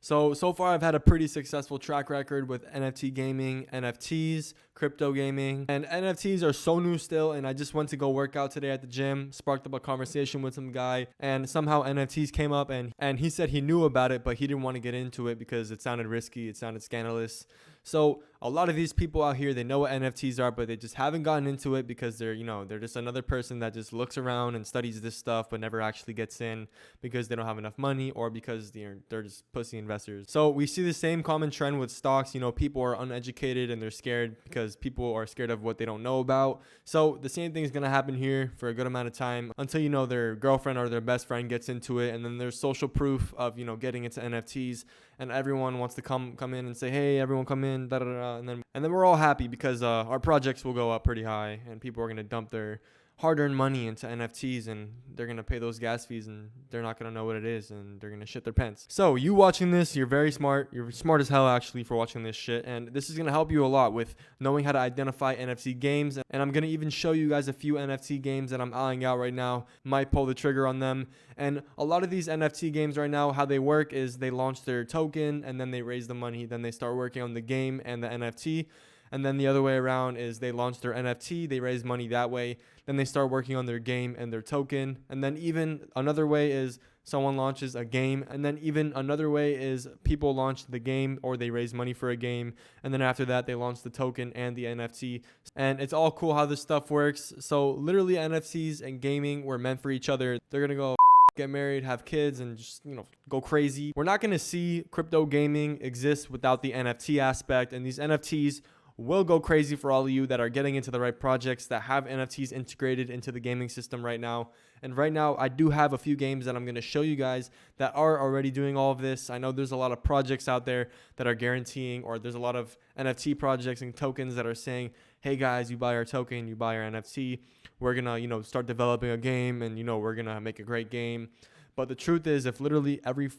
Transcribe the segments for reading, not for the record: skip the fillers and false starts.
So far I've had a pretty successful track record with NFT gaming, NFTs, crypto gaming, and NFTs are so new still. And I just went to go work out today at the gym, sparked up a conversation with some guy, and somehow NFTs came up, and he said he knew about it, but he didn't want to get into it because it sounded risky, it sounded scandalous. So a lot of these people out here, they know what NFTs are, but they just haven't gotten into it because they're just another person that just looks around and studies this stuff, but never actually gets in because they don't have enough money or because they're just pussy investors. So we see the same common trend with stocks. People are uneducated and they're scared because people are scared of what they don't know about. So the same thing is going to happen here for a good amount of time until, their girlfriend or their best friend gets into it. And then there's social proof of, getting into NFTs, and everyone wants to come in and say, hey, everyone come in, da da da. And then we're all happy because our projects will go up pretty high and people are going to dump their hard-earned money into NFTs, and they're going to pay those gas fees, and they're not going to know what it is, and they're going to shit their pants. So you watching this, you're very smart. You're smart as hell, actually, for watching this shit, and this is going to help you a lot with knowing how to identify NFT games, and I'm going to even show you guys a few NFT games that I'm eyeing out right now. Might pull the trigger on them. And a lot of these NFT games right now, how they work is they launch their token, and then they raise the money, then they start working on the game and the NFT. And then the other way around is they launch their NFT, they raise money that way, then they start working on their game and their token. And then even another way is someone launches a game, and then even another way is people launch the game or they raise money for a game, and then after that they launch the token and the NFT. And it's all cool how this stuff works. So literally NFTs and gaming were meant for each other. They're gonna go get married, have kids, and just go crazy. We're not gonna see crypto gaming exist without the NFT aspect, and these NFTs will go crazy for all of you that are getting into the right projects that have NFTs integrated into the gaming system right now. And right now, I do have a few games that I'm going to show you guys that are already doing all of this. I know there's a lot of projects out there that are guaranteeing, or there's a lot of NFT projects and tokens that are saying, hey guys, you buy our token, you buy our NFT, we're going to, start developing a game, and, we're going to make a great game. But the truth is, if literally every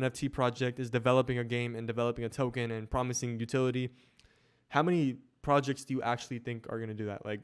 NFT project is developing a game and developing a token and promising utility, how many projects do you actually think are going to do that? Like,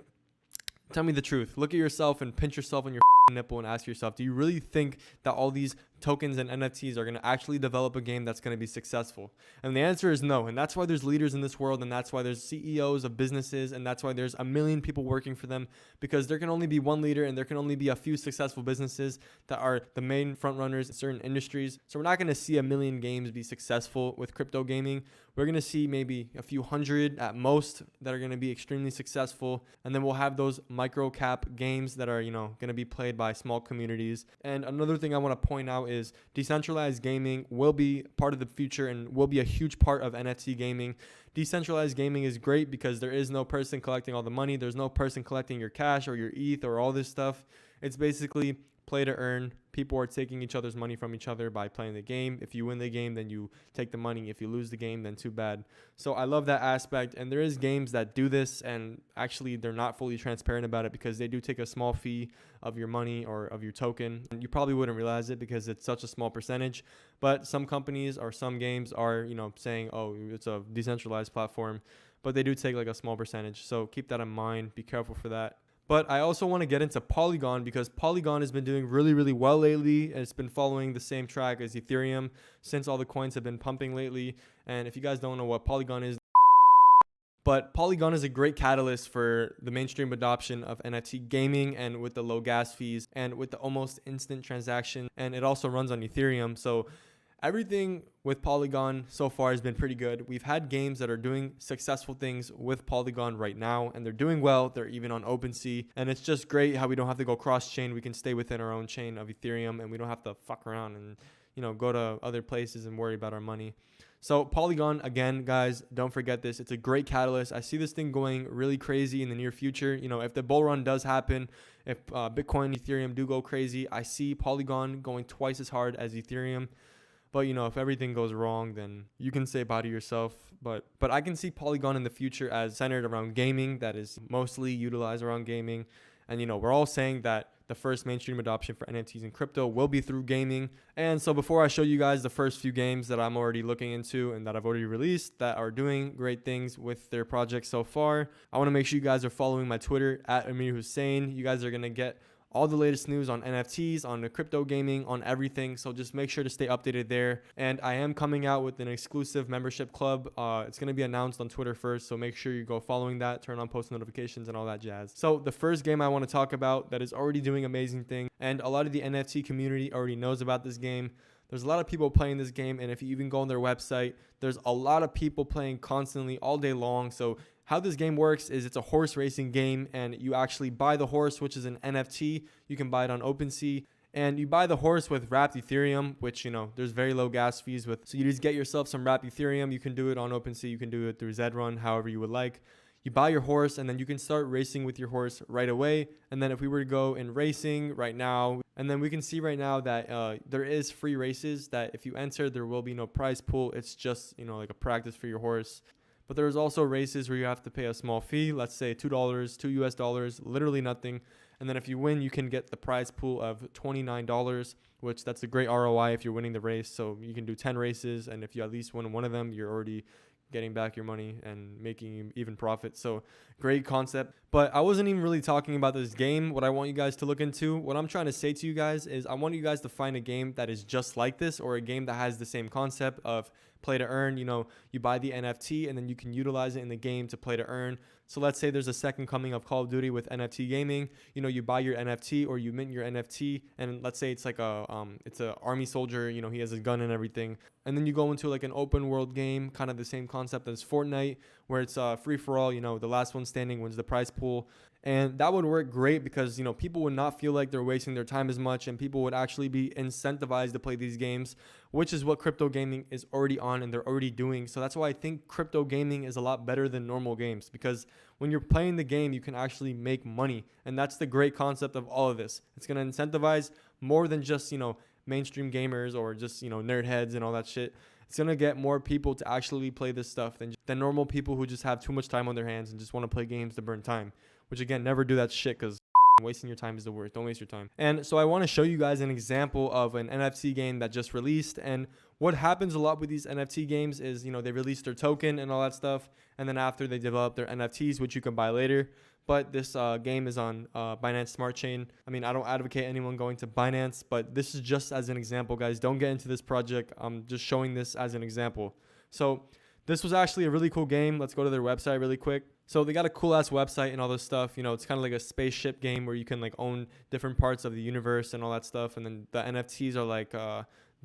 tell me the truth. Look at yourself and pinch yourself on your nipple and ask yourself, do you really think that all these tokens and NFTs are going to actually develop a game that's going to be successful? And the answer is no. And that's why there's leaders in this world, and that's why there's CEOs of businesses, and that's why there's a million people working for them, because there can only be one leader and there can only be a few successful businesses that are the main front runners in certain industries. So we're not going to see a million games be successful with crypto gaming. We're going to see maybe a few hundred at most that are going to be extremely successful. And then we'll have those micro cap games that are, going to be played by small communities. And another thing I want to point out is decentralized gaming will be part of the future and will be a huge part of NFT gaming. Decentralized gaming is great because there is no person collecting all the money. There's no person collecting your cash or your ETH or all this stuff. It's basically play to earn. People are taking each other's money from each other by playing the game. If you win the game, then you take the money. If you lose the game, then too bad. So I love that aspect. And there is games that do this, and actually they're not fully transparent about it because they do take a small fee of your money or of your token. And you probably wouldn't realize it because it's such a small percentage. But some companies or some games are, saying, oh, it's a decentralized platform, but they do take like a small percentage. So keep that in mind. Be careful for that. But I also want to get into Polygon because Polygon has been doing really, really well lately. And it's been following the same track as Ethereum since all the coins have been pumping lately. And if you guys don't know what Polygon is, but Polygon is a great catalyst for the mainstream adoption of NFT gaming, and with the low gas fees and with the almost instant transaction. And it also runs on Ethereum. So everything with Polygon so far has been pretty good. We've had games that are doing successful things with Polygon right now, and they're doing well. They're even on OpenSea, and it's just great how we don't have to go cross-chain. We can stay within our own chain of Ethereum, and we don't have to fuck around and go to other places and worry about our money. So Polygon, again, guys, don't forget this. It's a great catalyst. I see this thing going really crazy in the near future. If the bull run does happen, if Bitcoin, Ethereum do go crazy, I see Polygon going twice as hard as Ethereum. But, if everything goes wrong, then you can say bye to yourself. But I can see Polygon in the future as centered around gaming, that is mostly utilized around gaming. And, we're all saying that the first mainstream adoption for NFTs and crypto will be through gaming. And so before I show you guys the first few games that I'm already looking into and that I've already released that are doing great things with their projects so far, I want to make sure you guys are following my Twitter at Amir Hussein. You guys are going to get all the latest news on NFTs, on the crypto gaming, on everything. So just make sure to stay updated there. And I am coming out with an exclusive membership club. It's going to be announced on Twitter first, so make sure you go following that, turn on post notifications and all that jazz. So the first game I want to talk about that is already doing amazing things, and a lot of the NFT community already knows about this game. There's a lot of people playing this game, and if you even go on their website, there's a lot of people playing constantly all day long. So how this game works is it's a horse racing game, and you actually buy the horse, which is an NFT. You can buy it on OpenSea, and you buy the horse with wrapped Ethereum, which, you know, there's very low gas fees with. So you just get yourself some wrapped Ethereum. You can do it on OpenSea. You can do it through Zrun, however you would like. You buy your horse, and then you can start racing with your horse right away. And then if we were to go in racing right now, and then we can see right now that there is free races that if you enter, there will be no prize pool. It's just, you know, like a practice for your horse. But there's also races where you have to pay a small fee, let's say $2, $2 US, literally nothing. And then if you win, you can get the prize pool of $29, which that's a great ROI if you're winning the race. So you can do 10 races, and if you at least win one of them, you're already getting back your money and making even profit. So great concept. But I wasn't even really talking about this game. What I want you guys to look into, what I'm trying to say to you guys is I want you guys to find a game that is just like this, or a game that has the same concept of play to earn. You know, you buy the NFT and then you can utilize it in the game to play to earn. So let's say there's a second coming of Call of Duty with NFT gaming. You know, you buy your NFT or you mint your NFT, and let's say it's like it's a army soldier. You know, he has a gun and everything. And then you go into like an open world game, kind of the same concept as Fortnite, where it's free for all. You know, the last one standing wins the prize pool. And that would work great because, you know, people would not feel like they're wasting their time as much, and people would actually be incentivized to play these games, which is what crypto gaming is already on and they're already doing. So that's why I think crypto gaming is a lot better than normal games, because when you're playing the game, you can actually make money. And that's the great concept of all of this. It's going to incentivize more than just, you know, mainstream gamers or just, you know, nerd heads and all that shit. It's going to get more people to actually play this stuff than normal people who just have too much time on their hands and just want to play games to burn time. Which, again, never do that shit, because wasting your time is the worst. Don't waste your time. And so I want to show you guys an example of an NFT game that just released. And what happens a lot with these NFT games is, you know, they release their token and all that stuff, and then after they develop their NFTs, which you can buy later. But this game is on Binance Smart Chain. I mean, I don't advocate anyone going to Binance, but this is just as an example, guys. Don't get into this project. I'm just showing this as an example. So this was actually a really cool game. Let's go to their website really quick. So they got a cool ass website and all this stuff. You know, it's kind of like a spaceship game where you can like own different parts of the universe and all that stuff. And then the NFTs are like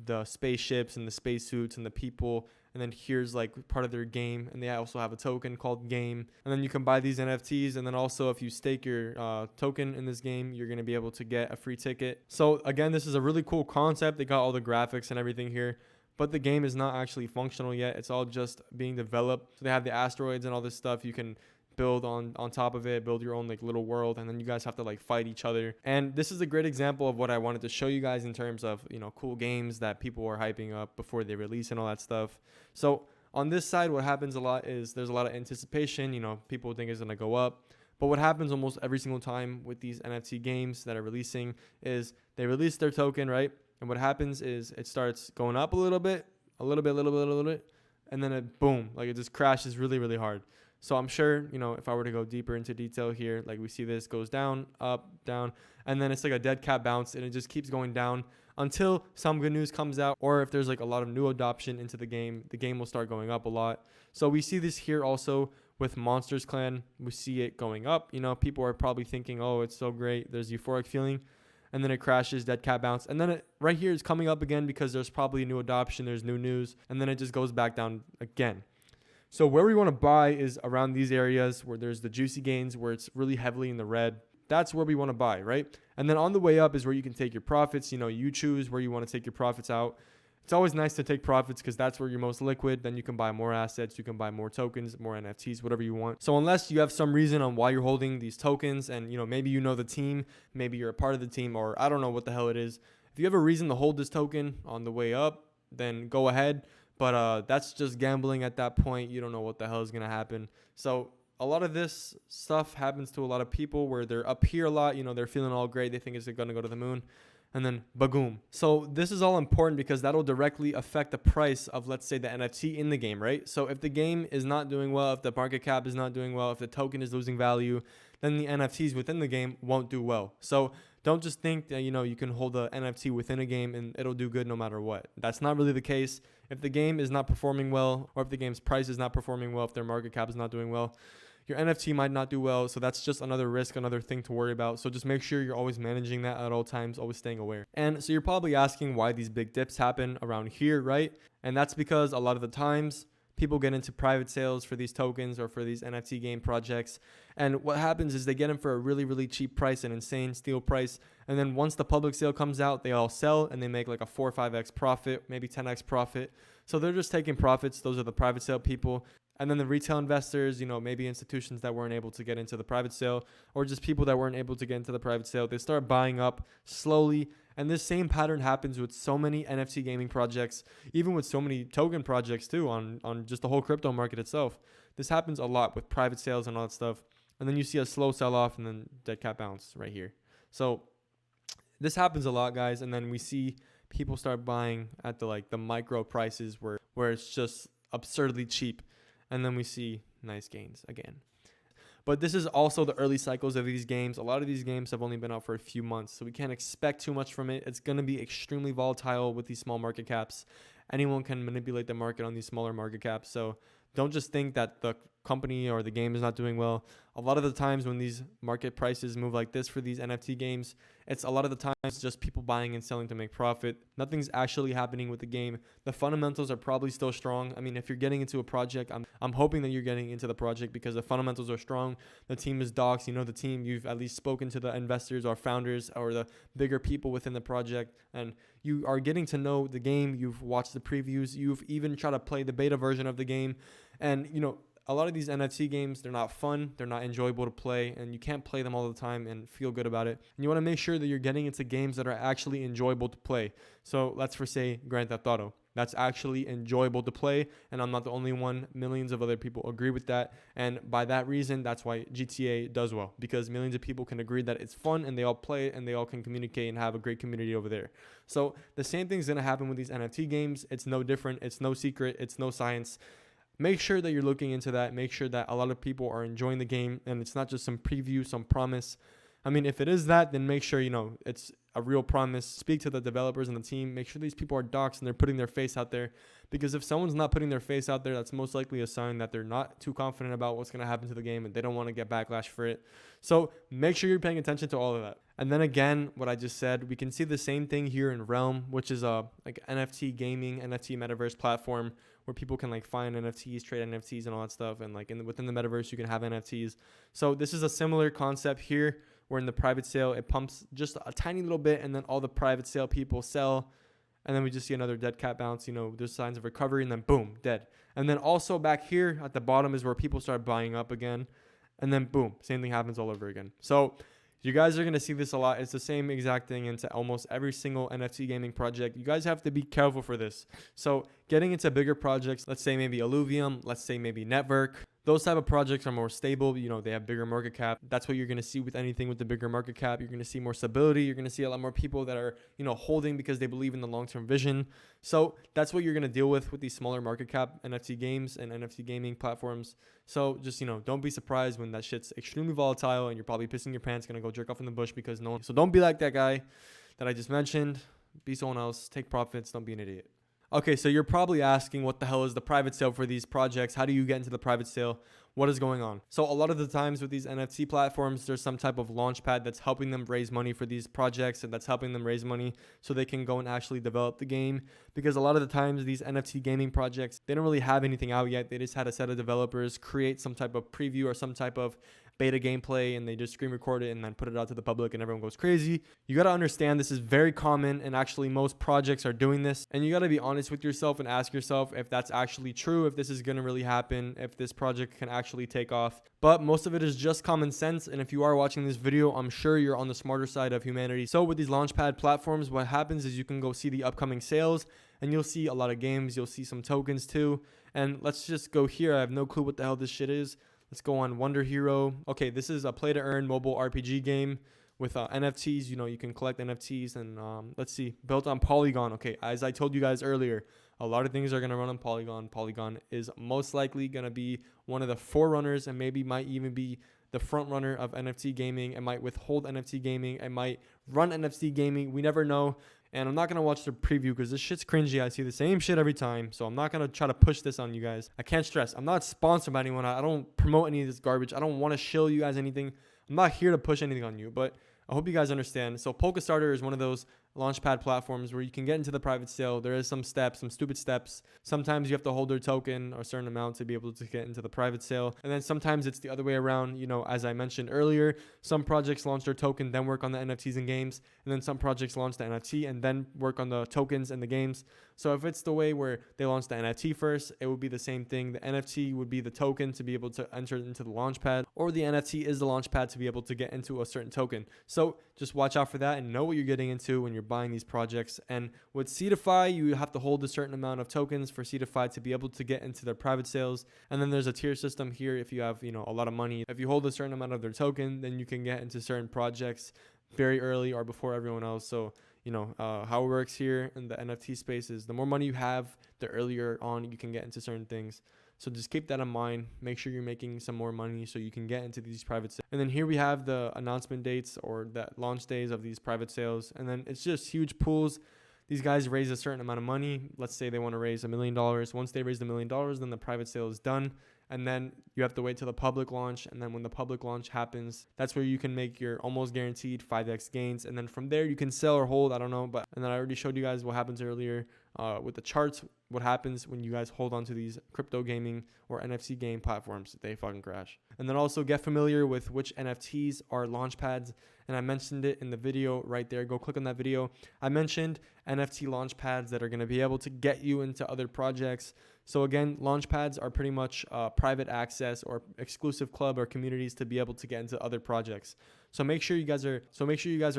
the spaceships and the spacesuits and the people. And then here's like part of their game. And they also have a token called game. And then you can buy these NFTs. And then also if you stake your token in this game, you're going to be able to get a free ticket. So again, this is a really cool concept. They got all the graphics and everything here. But the game is not actually functional yet. It's all just being developed. So they have the asteroids and all this stuff. You can build on top of it, build your own like little world, and then you guys have to like fight each other. And this is a great example of what I wanted to show you guys in terms of, you know, cool games that people are hyping up before they release and all that stuff. So on this side, what happens a lot is there's a lot of anticipation. You know, people think it's gonna go up. But what happens almost every single time with these NFT games that are releasing is they release their token, right? And what happens is it starts going up a little bit, and then it boom, like it just crashes really, really hard. So I'm sure, you know, if I were to go deeper into detail here, like we see this goes down, up, down, and then it's like a dead cat bounce, and it just keeps going down until some good news comes out, or if there's like a lot of new adoption into the game will start going up a lot. So we see this here also with Monsters Clan. We see it going up. You know, people are probably thinking, oh, it's so great. There's euphoric feeling. And then it crashes, dead cat bounce. And then it right here is coming up again because there's probably new adoption, there's new news, and then it just goes back down again. So where we want to buy is around these areas where there's the juicy gains, where it's really heavily in the red. That's where we want to buy, right? And then on the way up is where you can take your profits. You know, you choose where you want to take your profits out. It's always nice to take profits because that's where you're most liquid. Then you can buy more assets, you can buy more tokens, more NFTs, whatever you want. So unless you have some reason on why you're holding these tokens, and you know, maybe you know the team, maybe you're a part of the team, or I don't know what the hell it is. If you have a reason to hold this token on the way up, then go ahead. But that's just gambling at that point. You don't know what the hell is going to happen. So a lot of this stuff happens to a lot of people where they're up here a lot. You know, they're feeling all great. They think it's going to go to the moon. And then bagoom. So this is all important because that'll directly affect the price of, let's say, the NFT in the game, right? So if the game is not doing well, if the market cap is not doing well, if the token is losing value, then the NFTs within the game won't do well. So don't just think that, you can hold a NFT within a game and it'll do good no matter what. That's not really the case. If the game is not performing well, or if the game's price is not performing well, if their market cap is not doing well, your NFT might not do well. So that's just another risk, another thing to worry about. So just make sure you're always managing that at all times, always staying aware. And so you're probably asking why these big dips happen around here, right? And that's because a lot of the times people get into private sales for these tokens or for these NFT game projects. And what happens is they get them for a really, really cheap price, an insane steal price. And then once the public sale comes out, they all sell and they make like a 4 or 5x profit, maybe 10x profit. So they're just taking profits. Those are the private sale people. And then the retail investors, maybe institutions that weren't able to get into the private sale, or just people that weren't able to get into the private sale, they start buying up slowly. And this same pattern happens with so many NFT gaming projects, even with so many token projects too, on just the whole crypto market itself. This happens a lot with private sales and all that stuff. And then you see a slow sell off and then dead cat bounce right here. So this happens a lot, guys. And then we see people start buying at the micro prices where it's just absurdly cheap. And then we see nice gains again. But this is also the early cycles of these games. A lot of these games have only been out for a few months, so we can't expect too much from it. It's going to be extremely volatile with these small market caps. Anyone can manipulate the market on these smaller market caps. So don't just think that the company or the game is not doing well. A lot of the times when these market prices move like this for these NFT games, it's a lot of the times just people buying and selling to make profit. Nothing's actually happening with the game. The fundamentals are probably still strong. I mean, if you're getting into a project, I'm hoping that you're getting into the project because the fundamentals are strong. The team is docs. The team. You've at least spoken to the investors or founders or the bigger people within the project, and you are getting to know the game. You've watched the previews. You've even tried to play the beta version of the game. And, a lot of these NFT games, they're not fun, they're not enjoyable to play, and you can't play them all the time and feel good about it. And you want to make sure that you're getting into games that are actually enjoyable to play. So let's say Grand Theft Auto. That's actually enjoyable to play, and I'm not the only one. Millions of other people agree with that, and by that reason, that's why GTA does well, because millions of people can agree that it's fun, and they all play it, and they all can communicate and have a great community over there. So the same thing's going to happen with these NFT games. It's no different. It's no secret. It's no science. Make sure that you're looking into that. Make sure that a lot of people are enjoying the game and it's not just some preview, some promise. I mean, if it is that, then make sure, it's a real promise. Speak to the developers and the team. Make sure these people are docs and they're putting their face out there. Because if someone's not putting their face out there, that's most likely a sign that they're not too confident about what's going to happen to the game and they don't want to get backlash for it. So make sure you're paying attention to all of that. And then again, what I just said, we can see the same thing here in Realm, which is a NFT gaming, NFT metaverse platform where people can find NFTs, trade NFTs and all that stuff. And within the metaverse, you can have NFTs. So this is a similar concept here where in the private sale, it pumps just a tiny little bit and then all the private sale people sell. And then we just see another dead cat bounce. There's signs of recovery and then boom, dead. And then also back here at the bottom is where people start buying up again. And then boom, same thing happens all over again. So you guys are going to see this a lot. It's the same exact thing into almost every single NFT gaming project. You guys have to be careful for this. So getting into bigger projects, let's say maybe Illuvium, let's say maybe Network, those type of projects are more stable. They have bigger market cap. That's what you're going to see with anything with the bigger market cap. You're going to see more stability. You're going to see a lot more people that are, holding because they believe in the long-term vision. So that's what you're going to deal with these smaller market cap NFT games and NFT gaming platforms. So just, don't be surprised when that shit's extremely volatile and you're probably pissing your pants, going to go jerk off in the bush because no one. So don't be like that guy that I just mentioned. Be someone else. Take profits. Don't be an idiot. Okay, so you're probably asking what the hell is the private sale for these projects? How do you get into the private sale? What is going on? So a lot of the times with these NFT platforms, there's some type of launch pad that's helping them raise money for these projects and that's helping them raise money so they can go and actually develop the game. Because a lot of the times these NFT gaming projects, they don't really have anything out yet. They just had a set of developers create some type of preview or some type of beta gameplay and they just screen record it and then put it out to the public and everyone goes crazy. You got to understand this is very common and actually most projects are doing this, and you got to be honest with yourself and ask yourself if that's actually true, if this is going to really happen, if this project can actually take off. But most of it is just common sense, and if you are watching this video, I'm sure you're on the smarter side of humanity. So with these launchpad platforms, what happens is you can go see the upcoming sales and you'll see a lot of games, you'll see some tokens too. And let's just go here. I have no clue what the hell this shit is. Let's go on Wonder Hero. Okay, this is a play-to-earn mobile RPG game with NFTs. You can collect NFTs and let's see, built on Polygon. Okay, as I told you guys earlier, a lot of things are going to run on Polygon. Polygon is most likely going to be one of the forerunners and maybe might even be the front runner of NFT gaming. It might withhold NFT gaming. It might run NFT gaming. We never know. And I'm not going to watch the preview because this shit's cringy. I see the same shit every time. So I'm not going to try to push this on you guys. I can't stress. I'm not sponsored by anyone. I don't promote any of this garbage. I don't want to shill you guys anything. I'm not here to push anything on you. But I hope you guys understand. So Polka Starter is one of those launchpad platforms where you can get into the private sale. There is some steps, some stupid steps. Sometimes you have to hold their token or a certain amount to be able to get into the private sale. And then sometimes it's the other way around. You know, as I mentioned earlier, some projects launch their token, then work on the NFTs and games. And then some projects launch the NFT and then work on the tokens and the games. So if it's the way where they launch the NFT first, it would be the same thing. The NFT would be the token to be able to enter into the launchpad, or the NFT is the launchpad to be able to get into a certain token. So just watch out for that and know what you're getting into when you're buying these projects. And with Seedify, you have to hold a certain amount of tokens for Seedify to be able to get into their private sales. And then there's a tier system here. If you have, a lot of money, if you hold a certain amount of their token, then you can get into certain projects very early or before everyone else. So how it works here in the NFT space is the more money you have, the earlier on you can get into certain things. So just keep that in mind. Make sure you're making some more money so you can get into these private sales. And then here we have the announcement dates or the launch days of these private sales. And then it's just huge pools. These guys raise a certain amount of money. Let's say they want to raise $1 million. Once they raise $1 million, then the private sale is done. And then you have to wait till the public launch. And then when the public launch happens, that's where you can make your almost guaranteed 5x gains. And then from there, you can sell or hold. I don't know. And then I already showed you guys what happens earlier with the charts, what happens when you guys hold on to these crypto gaming or NFT game platforms. They fucking crash. And then also get familiar with which NFTs are launch pads. And I mentioned it in the video right there. Go click on that video. I mentioned NFT launch pads that are going to be able to get you into other projects. So again, launch pads are pretty much private access or exclusive club or communities to be able to get into other projects. So make sure you guys are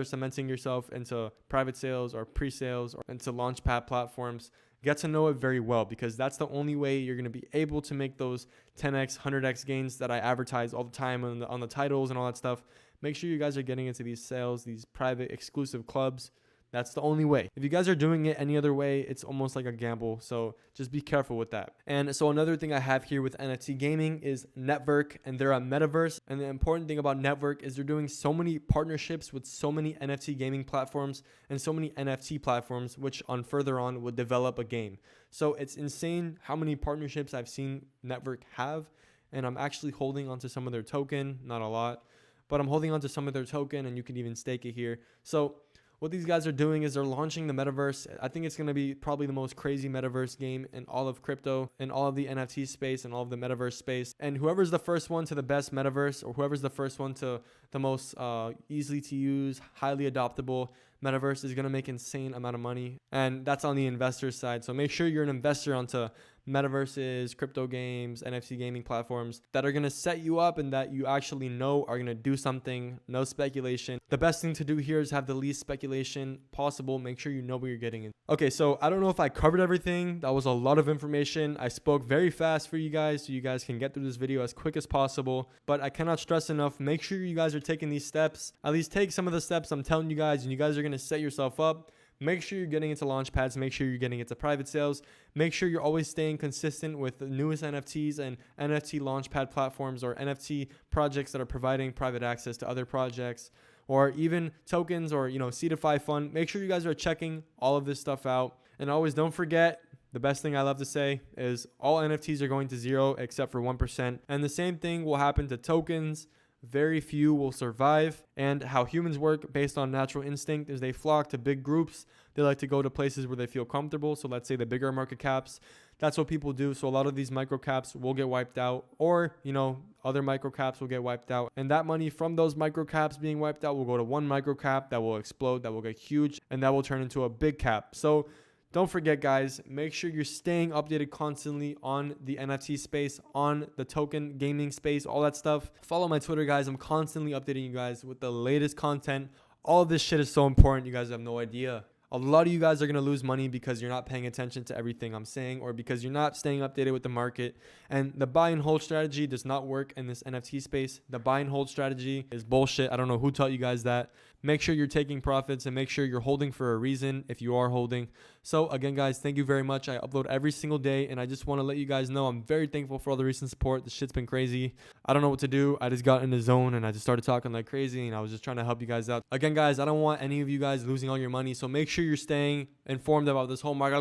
cementing yourself into private sales or pre-sales or into launch pad platforms. Get to know it very well, because that's the only way you're going to be able to make those 10x, 100x gains that I advertise all the time on the titles and all that stuff. Make sure you guys are getting into these sales, these private exclusive clubs. That's the only way. If you guys are doing it any other way, it's almost like a gamble. So just be careful with that. And so another thing I have here with NFT gaming is Network, and they're a metaverse. And the important thing about Network is they're doing so many partnerships with so many NFT gaming platforms and so many NFT platforms, which on further on would develop a game. So it's insane how many partnerships I've seen Network have. And I'm actually holding onto some of their token, not a lot, but I'm holding onto some of their token, and you can even stake it here. So what these guys are doing is they're launching the metaverse. I think it's going to be probably the most crazy metaverse game in all of crypto, in all of the NFT space, and all of the metaverse space. And whoever's the first one to the best metaverse, or whoever's the first one to the most easily to use, highly adoptable metaverse, is going to make insane amount of money. And that's on the investor side. So make sure you're an investor onto metaverses, crypto games, NFT gaming platforms that are going to set you up and that you actually know are going to do something. No speculation. The best thing to do here is have the least speculation possible. Make sure you know what you're getting in. Okay, so I don't know if I covered everything. That was a lot of information. I spoke very fast for you guys so you guys can get through this video as quick as possible. But I cannot stress enough, make sure you guys are taking these steps. At least take some of the steps I'm telling you guys, and you guys are going to set yourself up. Make sure you're getting into launch pads. Make sure you're getting into private sales. Make sure you're always staying consistent with the newest NFTs and NFT launch pad platforms or NFT projects that are providing private access to other projects, or even tokens or, Seedify fund. Make sure you guys are checking all of this stuff out. And always don't forget, the best thing I love to say is all NFTs are going to zero except for 1%. And the same thing will happen to tokens. Very few will survive. And how humans work based on natural instinct is they flock to big groups. They like to go to places where they feel comfortable. So let's say the bigger market caps, that's what people do. So a lot of these micro caps will get wiped out, or, other micro caps will get wiped out. And that money from those micro caps being wiped out will go to one micro cap that will explode, that will get huge, and that will turn into a big cap. So don't forget, guys, make sure you're staying updated constantly on the NFT space, on the token gaming space, all that stuff. Follow my Twitter, guys. I'm constantly updating you guys with the latest content. All of this shit is so important. You guys have no idea. A lot of you guys are going to lose money because you're not paying attention to everything I'm saying, or because you're not staying updated with the market. And the buy and hold strategy does not work in this NFT space. The buy and hold strategy is bullshit. I don't know who taught you guys that. make sure you're taking profits and make sure you're holding for a reason if you are holding. So again, guys, thank you very much. I upload every single day, and I just want to let you guys know I'm very thankful for all the recent support. This shit's been crazy. I don't know what to do. I just got in the zone and I just started talking like crazy, and I was just trying to help you guys out. Again, guys, I don't want any of you guys losing all your money, so make sure you're staying informed about this whole market.